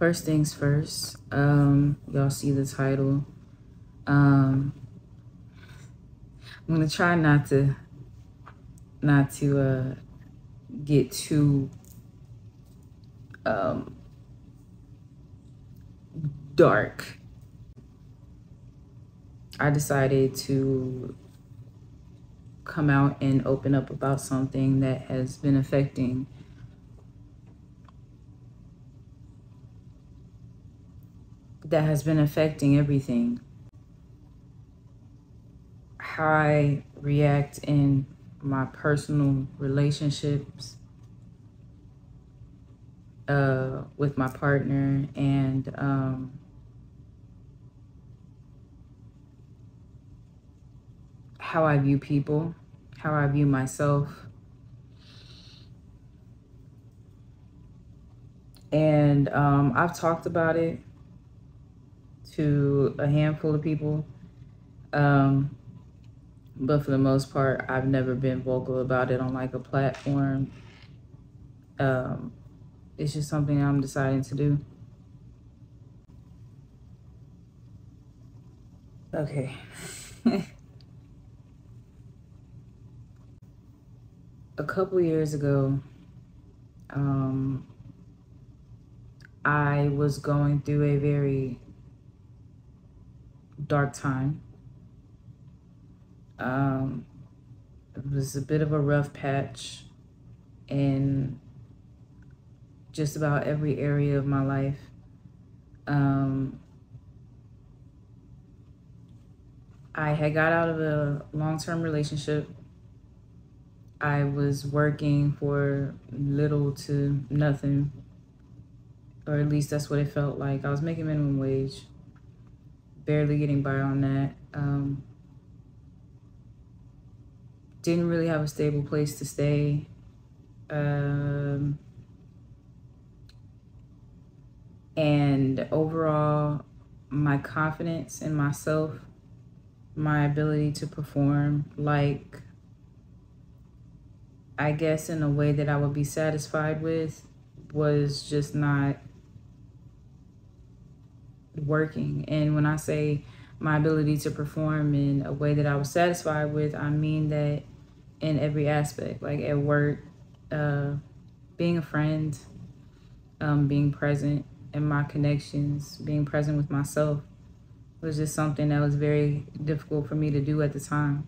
First things first, y'all see the title. I'm gonna try not to get too dark. I decided to come out and open up about something that has been affecting everything. How I react in my personal relationships with my partner, and how I view people, how I view myself. And I've talked about it to a handful of people, but for the most part, I've never been vocal about it on like a platform. It's just something I'm deciding to do. Okay. A couple years ago, I was going through a very dark time. It was a bit of a rough patch in just about every area of my life. I had got out of a long-term relationship. I was working for little to nothing, or at least that's what it felt like. I was making minimum wage, barely getting by on that. Didn't really have a stable place to stay. And overall, my confidence in myself, my ability to perform, like, I guess in a way that I would be satisfied with, was just not working. And when I say my ability to perform in a way that I was satisfied with, I mean that in every aspect, like at work, being a friend, being present in my connections, being present with myself was just something that was very difficult for me to do at the time.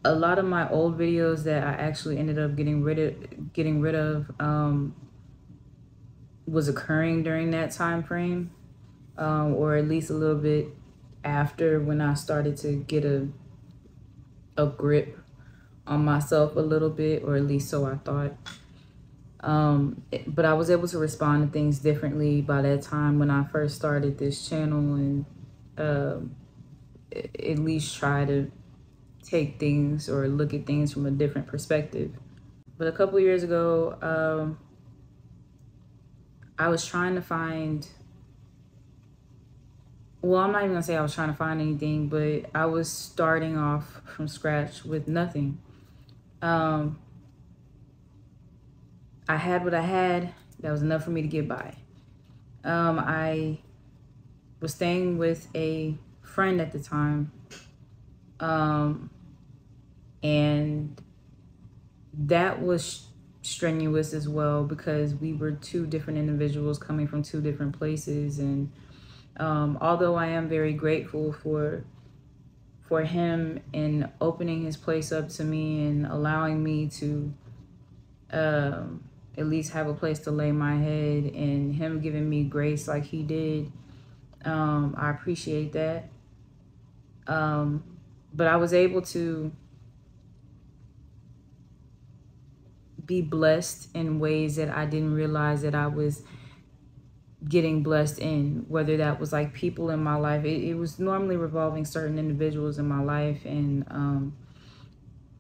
A lot of my old videos that I actually ended up getting rid of was occurring during that time frame, or at least a little bit after, when I started to get a grip on myself a little bit, or at least so I thought. But I was able to respond to things differently by that time when I first started this channel, and at least try to take things or look at things from a different perspective. But a couple years ago, I was trying to find, well, I'm not even gonna say I was trying to find anything, but I was starting off from scratch with nothing. I had what I had. That was enough for me to get by. I was staying with a friend at the time, and that was strenuous as well, because we were two different individuals coming from two different places. And although I am very grateful for him in opening his place up to me and allowing me to at least have a place to lay my head, and him giving me grace like he did, I appreciate that. But I was able to be blessed in ways that I didn't realize that I was getting blessed in, whether that was like people in my life. It was normally revolving certain individuals in my life. And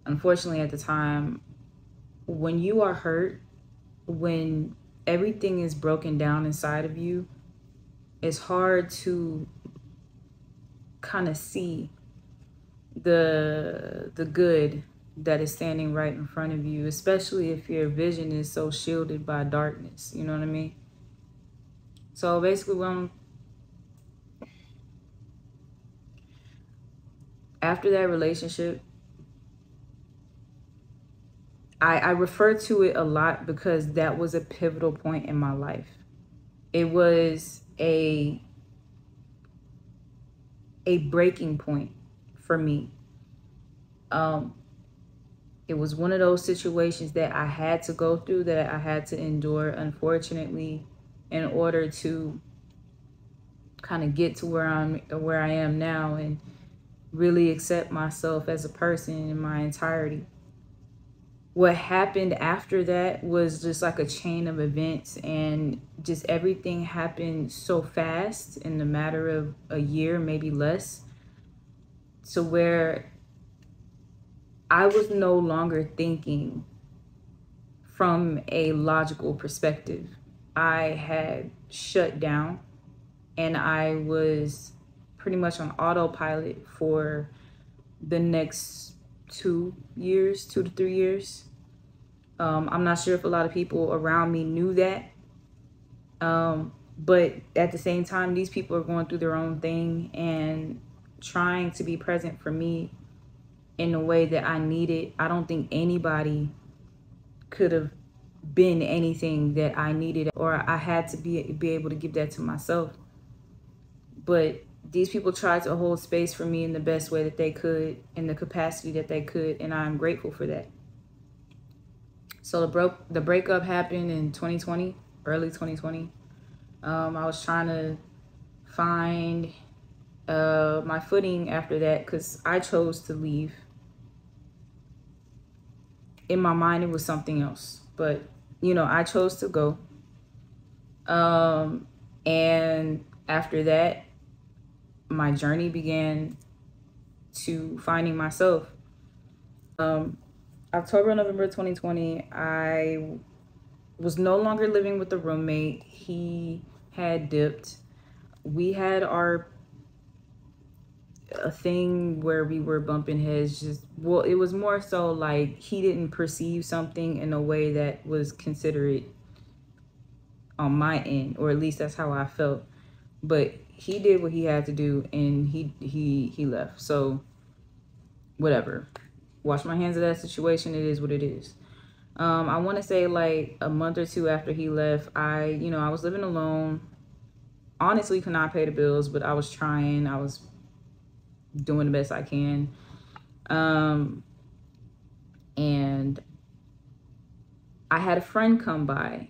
unfortunately at the time, when you are hurt, when everything is broken down inside of you, it's hard to kind of see the good that is standing right in front of you, especially if your vision is so shielded by darkness. You know what I mean? So basically, when after that relationship, I refer to it a lot because that was a pivotal point in my life. It was a breaking point for me. It was one of those situations that I had to go through, that I had to endure, unfortunately, in order to kind of get to where I am now and really accept myself as a person in my entirety. What happened after that was just like a chain of events, and just everything happened so fast in the matter of a year, maybe less, to where I was no longer thinking from a logical perspective. I had shut down and I was pretty much on autopilot for the next 2 years, 2 to 3 years. I'm not sure if a lot of people around me knew that. But at the same time, these people are going through their own thing and trying to be present for me in a way that I needed. I don't think anybody could have been anything that I needed, or I had to be able to give that to myself. But these people tried to hold space for me in the best way that they could, in the capacity that they could, and I'm grateful for that. So the breakup happened in 2020, early 2020. I was trying to find my footing after that because I chose to leave. In my mind, it was something else, but I chose to go. And after that, my journey began to finding myself. October, November 2020, I was no longer living with a roommate. He had dipped. We had a thing where we were bumping heads. It was more so like he didn't perceive something in a way that was considerate on my end, or at least that's how I felt. But he did what he had to do, and he left. So whatever. Wash my hands of that situation. It is what it is. I want to say like a month or two after he left, I was living alone. Honestly, could not pay the bills, but I was trying. I was doing the best I can. And I had a friend come by.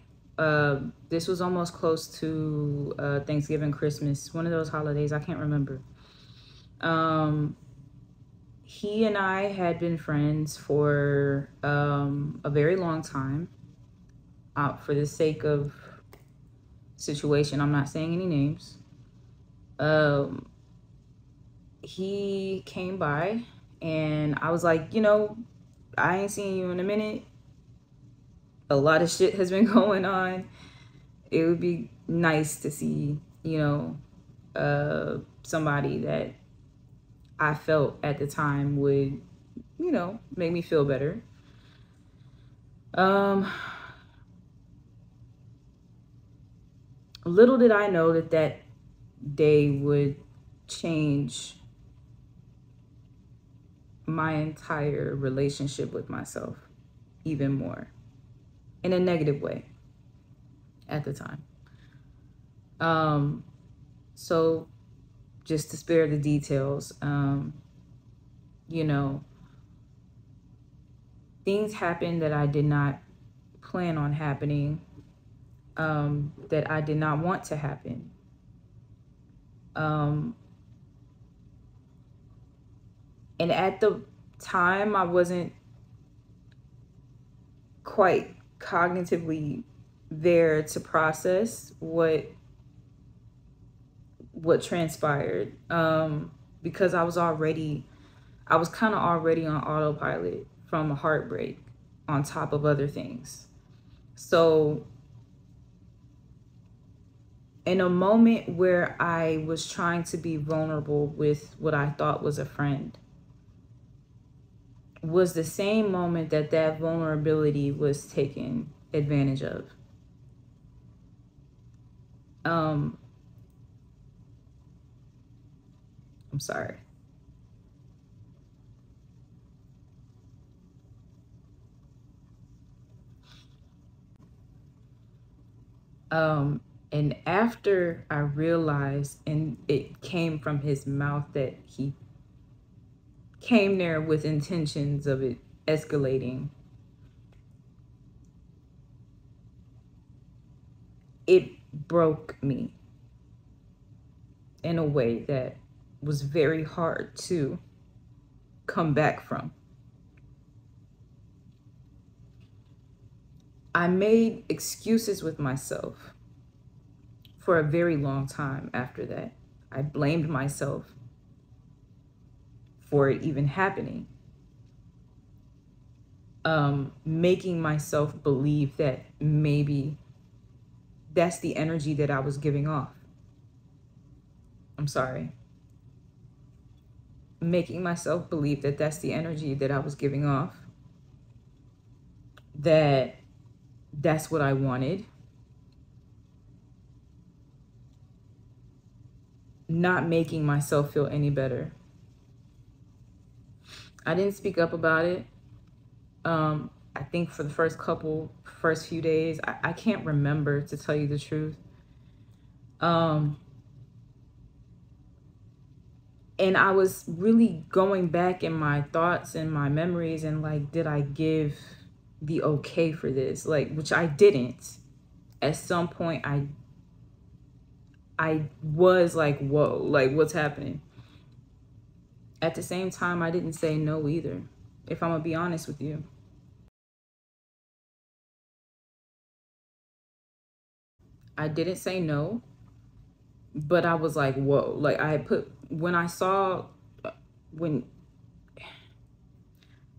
This was almost close to Thanksgiving, Christmas, one of those holidays. I can't remember. He and I had been friends for a very long time. For the sake of situation, I'm not saying any names. He came by and I was like, I ain't seen you in a minute. A lot of shit has been going on. It would be nice to see, somebody that I felt at the time would, make me feel better. Little did I know that day would change my entire relationship with myself even more, in a negative way at the time. So just to spare the details, things happened that I did not plan on happening, that I did not want to happen. And at the time, I wasn't quite cognitively there to process what transpired, because I was kind of already on autopilot from a heartbreak on top of other things. So in a moment where I was trying to be vulnerable with what I thought was a friend, was the same moment that vulnerability was taken advantage of. I'm sorry. And after I realized, and it came from his mouth, that he came there with intentions of it escalating, it broke me in a way that was very hard to come back from. I made excuses with myself for a very long time after that. I blamed myself for it even happening. Making myself believe that maybe that's the energy that I was giving off. I'm sorry. Making myself believe that that's the energy that I was giving off. That's what I wanted. Not making myself feel any better. I didn't speak up about it. I think for the first few days, I can't remember, to tell you the truth. And I was really going back in my thoughts and my memories and like, did I give the okay for this? Like, which I didn't. At some point, I was like, whoa, like what's happening? At the same time, I didn't say no either, if I'm gonna be honest with you. I didn't say no, but I was like, whoa. Like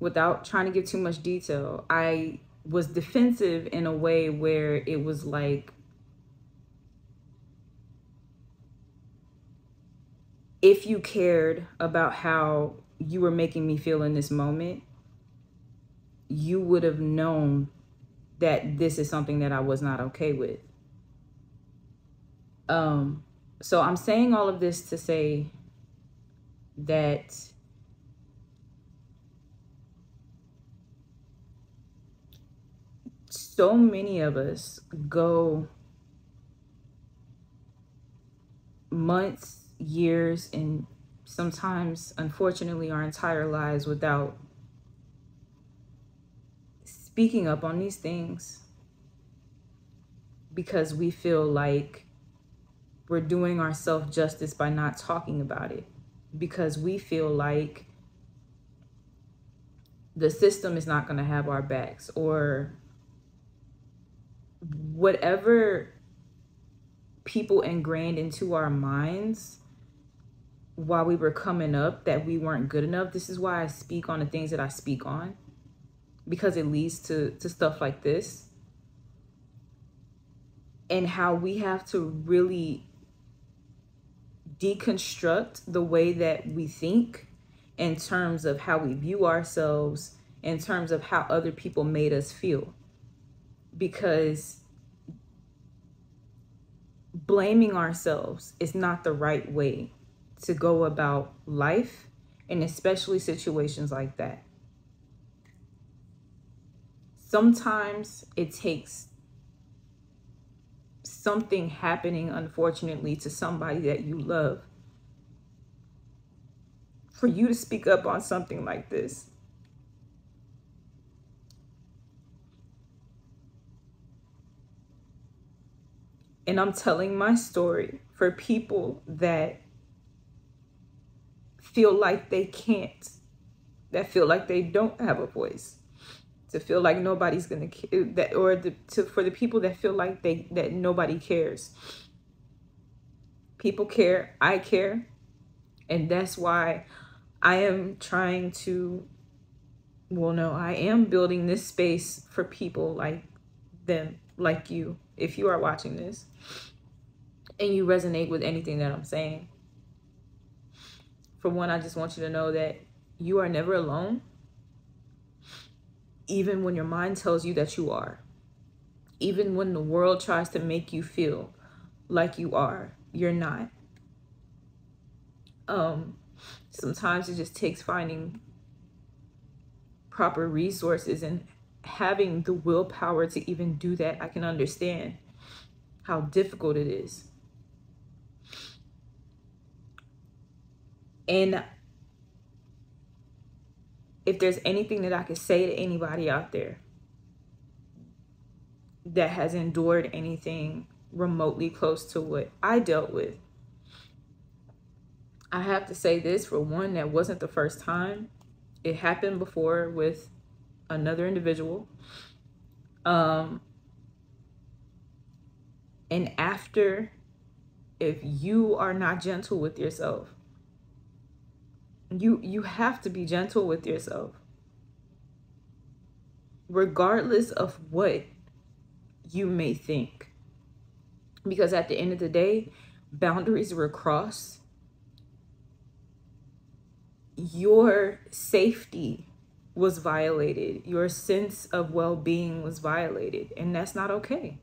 without trying to give too much detail, I was defensive in a way where it was like, if you cared about how you were making me feel in this moment, you would have known that this is something that I was not okay with. So I'm saying all of this to say that so many of us go months, years, and sometimes, unfortunately, our entire lives without speaking up on these things because we feel like we're doing ourselves justice by not talking about it, because we feel like the system is not going to have our backs, or whatever people ingrained into our minds while we were coming up, that we weren't good enough. This is why I speak on the things that I speak on, because it leads to stuff like this, and how we have to really deconstruct the way that we think in terms of how we view ourselves, in terms of how other people made us feel. Because blaming ourselves is not the right way to go about life, and especially situations like that. Sometimes it takes something happening, unfortunately, to somebody that you love for you to speak up on something like this. And I'm telling my story for people that feel like they can't, that feel like they don't have a voice, to feel like nobody's gonna care, that, or for the people that feel like that nobody cares. People care, I care, and that's why I am trying to, well, no, I am building this space for people like them, like you. If you are watching this and you resonate with anything that I'm saying, for one, I just want you to know that you are never alone, even when your mind tells you that you are. Even when the world tries to make you feel like you are, you're not. Sometimes it just takes finding proper resources and having the willpower to even do that. I can understand how difficult it is. And if there's anything that I could say to anybody out there that has endured anything remotely close to what I dealt with, I have to say this. For one, that wasn't the first time. It happened before with another individual. And after, if you are not gentle with yourself, you have to be gentle with yourself, regardless of what you may think. Because at the end of the day, boundaries were crossed. Your safety was violated. Your sense of well-being was violated, and that's not okay.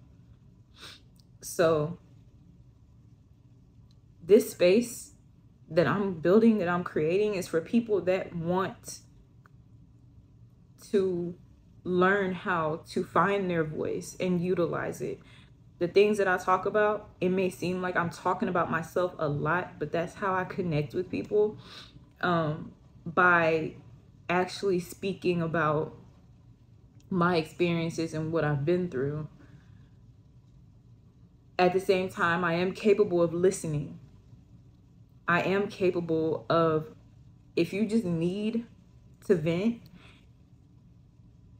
So this space that I'm building, that I'm creating, is for people that want to learn how to find their voice and utilize it. The things that I talk about, it may seem like I'm talking about myself a lot, but that's how I connect with people, by actually speaking about my experiences and what I've been through. At the same time, I am capable of listening. I am capable of, if you just need to vent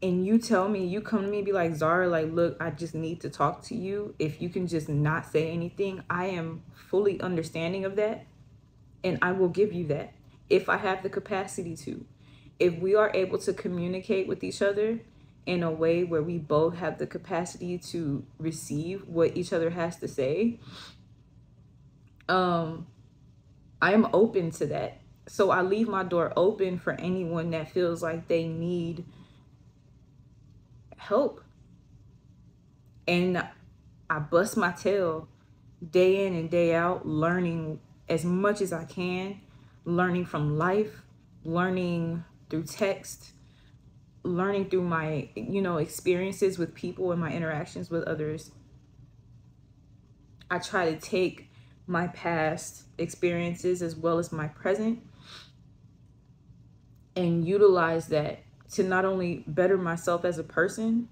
and you tell me, you come to me and be like, Zara, like, look, I just need to talk to you. If you can just not say anything, I am fully understanding of that. And I will give you that if I have the capacity to. If we are able to communicate with each other in a way where we both have the capacity to receive what each other has to say, I am open to that. So I leave my door open for anyone that feels like they need help. And I bust my tail day in and day out, learning as much as I can, learning from life, learning through text, learning through my, experiences with people and my interactions with others. I try to take my past experiences as well as my present and utilize that to not only better myself as a person,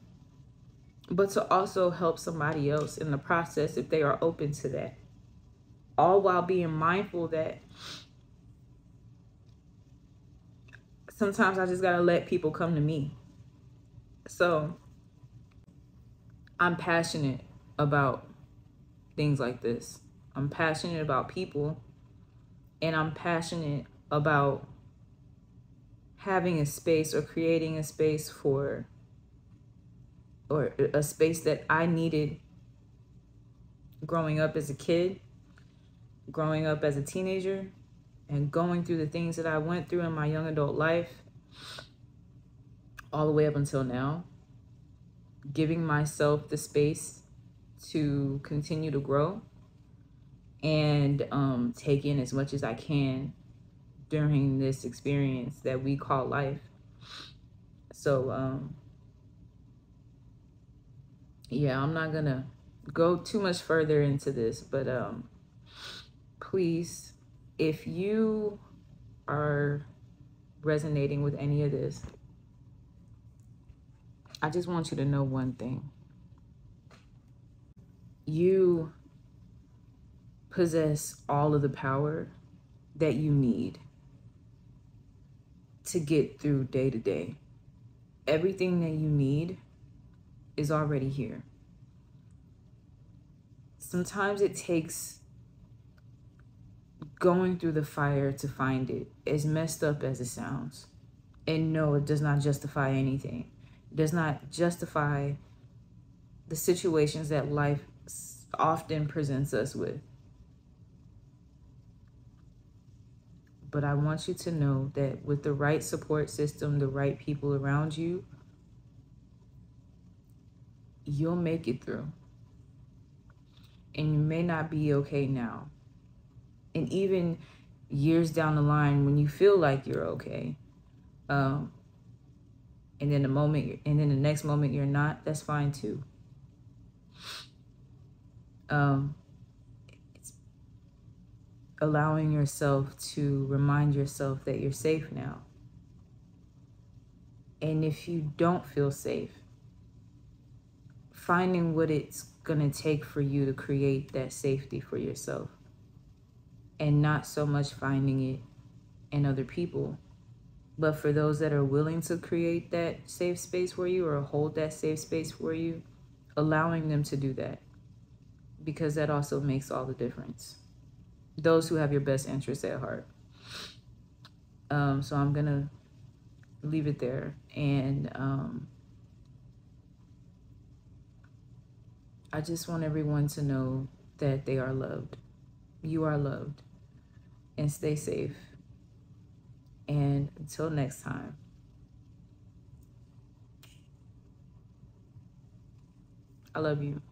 but to also help somebody else in the process if they are open to that. All while being mindful that sometimes I just gotta let people come to me. So I'm passionate about things like this. I'm passionate about people, and I'm passionate about having a space or creating a space for, or a space that I needed growing up as a kid, growing up as a teenager, and going through the things that I went through in my young adult life, all the way up until now, giving myself the space to continue to grow and take in as much as I can during this experience that we call life. So yeah, I'm not gonna go too much further into this, but please, if you are resonating with any of this, I just want you to know one thing. You possess all of the power that you need to get through day to day. Everything that you need is already here. Sometimes it takes going through the fire to find it, as messed up as it sounds. And no, it does not justify anything. It does not justify the situations that life often presents us with. But I want you to know that with the right support system, the right people around you, you'll make it through. and you may not be okay now. And even years down the line, when you feel like you're okay, and then the next moment you're not, that's fine too. It's allowing yourself to remind yourself that you're safe now. And if you don't feel safe, finding what it's gonna take for you to create that safety for yourself, and not so much finding it in other people, but for those that are willing to create that safe space for you or hold that safe space for you, allowing them to do that, because that also makes all the difference. Those who have your best interests at heart. So I'm gonna leave it there, and I just want everyone to know that they are loved. You are loved, and stay safe. And until next time, I love you.